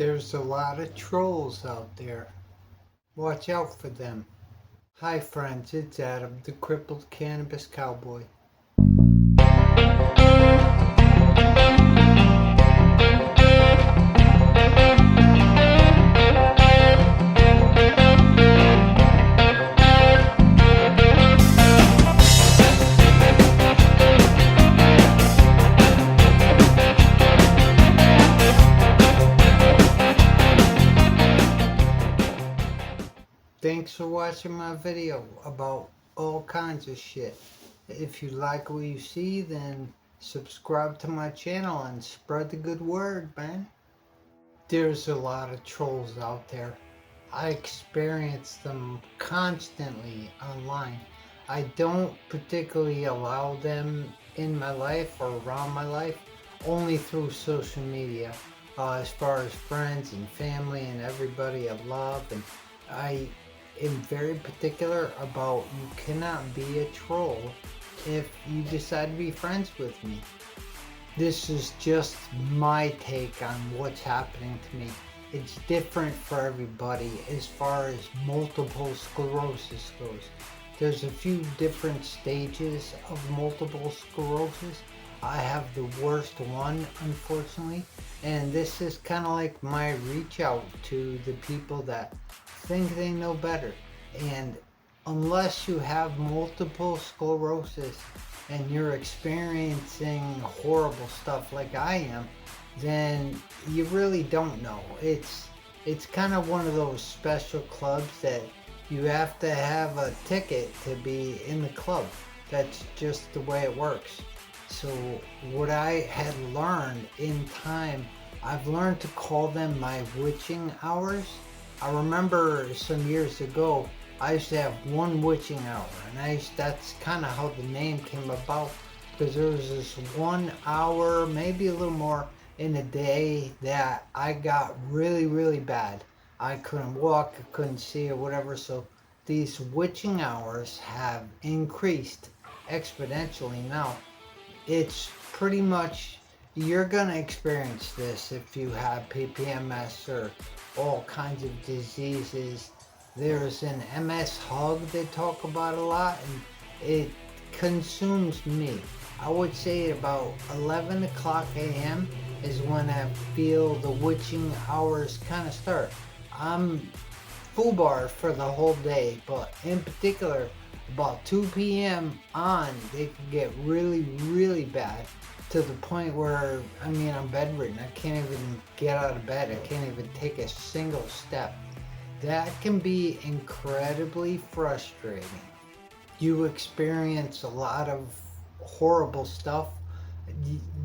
There's a lot of trolls out there. Watch out for them. Hi friends, it's Adam, the crippled cannabis cowboy. Thanks for watching my video about all kinds of shit. If you like what you see, then subscribe to my channel and spread the good word, man. There's a lot of trolls out there. I experience them constantly online. I don't particularly allow them in my life or around my life, only through social media. As far as friends and family and everybody I love, and I am very particular about you cannot be a troll if you decide to be friends with me. This is just my take on what's happening to me. It's different for everybody as far as multiple sclerosis goes. There's a few different stages of multiple sclerosis. I have the worst one, unfortunately, and this is kind of like my reach out to the people that think they know better. And unless you have multiple sclerosis and you're experiencing horrible stuff like I am, then you really don't know. It's kind of one of those special clubs that you have to have a ticket to be in the club. That's just the way it works. So what I had learned in time, I've learned to call them my witching hours. I remember some years ago, I used to have one witching hour, and that's kind of how the name came about, because there was this 1 hour, maybe a little more, in a day that I got really, really bad. I couldn't walk, I couldn't see or whatever, so these witching hours have increased exponentially now. It's pretty much, you're gonna experience this if you have PPMS or all kinds of diseases. There's an MS hug they talk about a lot, and it consumes me. I would say about 11 o'clock a.m. is when I feel the witching hours kind of start. I'm foobar for the whole day, but in particular, about 2 p.m. on, they can get really, really bad to the point where, I'm bedridden. I can't even get out of bed. I can't even take a single step. That can be incredibly frustrating. You experience a lot of horrible stuff.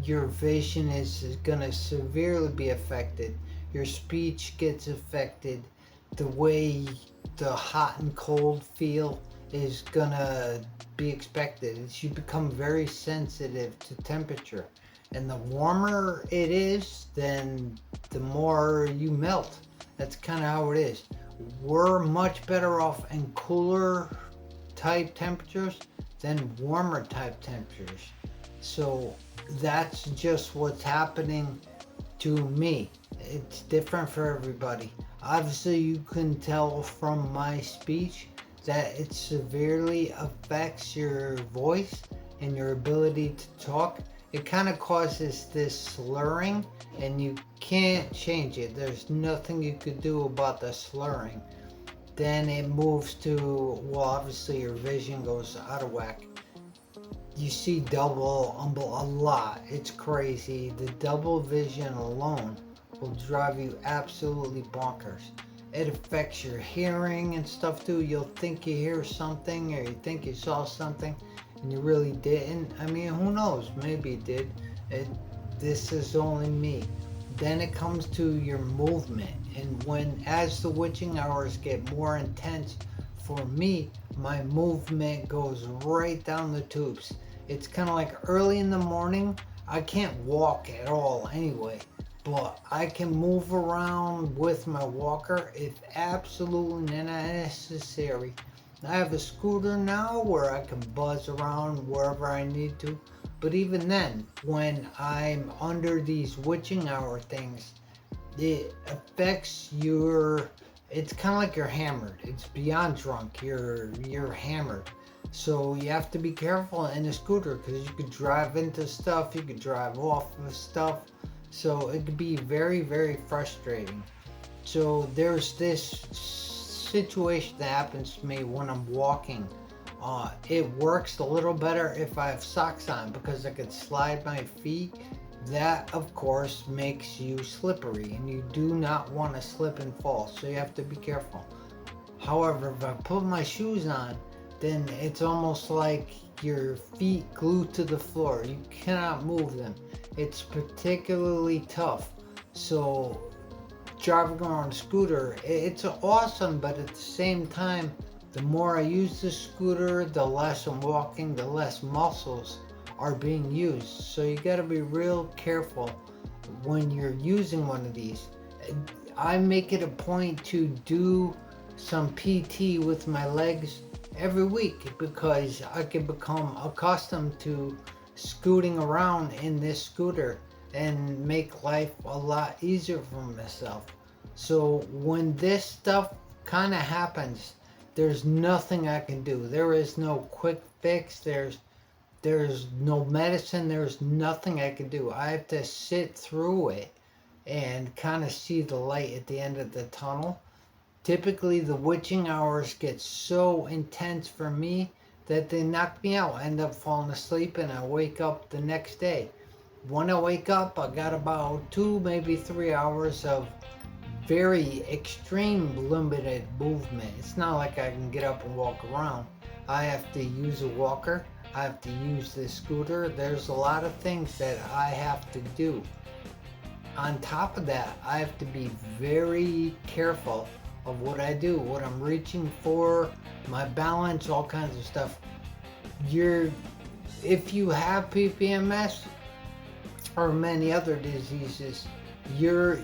Your vision is going to severely be affected. Your speech gets affected. The way the hot and cold feel is going to be expected. You become very sensitive to temperature. And the warmer it is, then the more you melt. That's kind of how it is. We're much better off in cooler type temperatures than warmer type temperatures. So that's just what's happening to me. It's different for everybody. Obviously, you can tell from my speech that it severely affects your voice and your ability to talk. It kind of causes this slurring, and you can't change it. There's nothing you could do about the slurring. Then it moves to, well, obviously your vision goes out of whack. You see double a lot. It's crazy. The double vision alone will drive you absolutely bonkers. It affects your hearing and stuff too. You'll think you hear something, or you think you saw something and you really didn't. Who knows? Maybe you did. This is only me. Then it comes to your movement, and as the witching hours get more intense, for me, my movement goes right down the tubes. It's kind of like early in the morning. I can't walk at all anyway, but I can move around with my walker if absolutely necessary. I have a scooter now where I can buzz around wherever I need to. But even then, when I'm under these witching hour things, it affects your, it's kind of like you're hammered. It's beyond drunk. You're hammered. So you have to be careful in a scooter because you could drive into stuff, you could drive off of stuff. So it could be very, very frustrating. So there's this situation that happens to me when I'm walking. It works a little better if I have socks on because I could slide my feet. That, of course, makes you slippery, and you do not want to slip and fall, so you have to be careful. However, if I put my shoes on, then it's almost like your feet glued to the floor. You cannot move them. It's particularly tough. So driving on a scooter, it's awesome, but at the same time, the more I use the scooter, the less I'm walking, the less muscles are being used. So you got to be real careful when you're using one of these. I make it a point to do some PT with my legs every week because I can become accustomed to scooting around in this scooter and make life a lot easier for myself. So when this stuff kind of happens, there's nothing I can do. There is no quick fix. There's no medicine. There's nothing I can do. I have to sit through it and kind of see the light at the end of the tunnel. Typically, the witching hours get so intense for me that they knock me out. I end up falling asleep and I wake up the next day. When I wake up, I got about 2, maybe 3 hours of very extreme limited movement. It's not like I can get up and walk around. I have to use a walker. I have to use this scooter. There's a lot of things that I have to do. On top of that, I have to be very careful of what I do, what I'm reaching for, my balance, all kinds of stuff. If you have PPMS or many other diseases, you're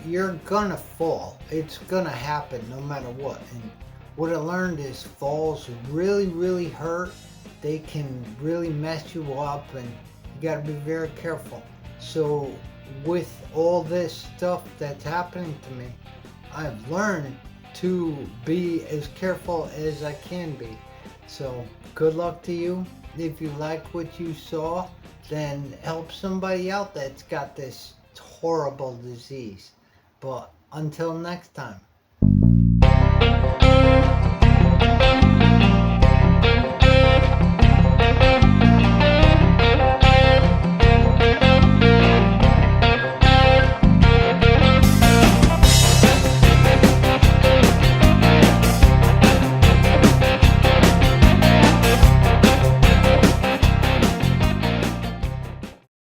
gonna fall. It's gonna happen no matter what. And what I learned is falls really, really hurt. They can really mess you up, and you gotta be very careful. So with all this stuff that's happening to me, I've learned to be as careful as I can be. So good luck to you. If you like what you saw, then help somebody out that's got this horrible disease. But until next time.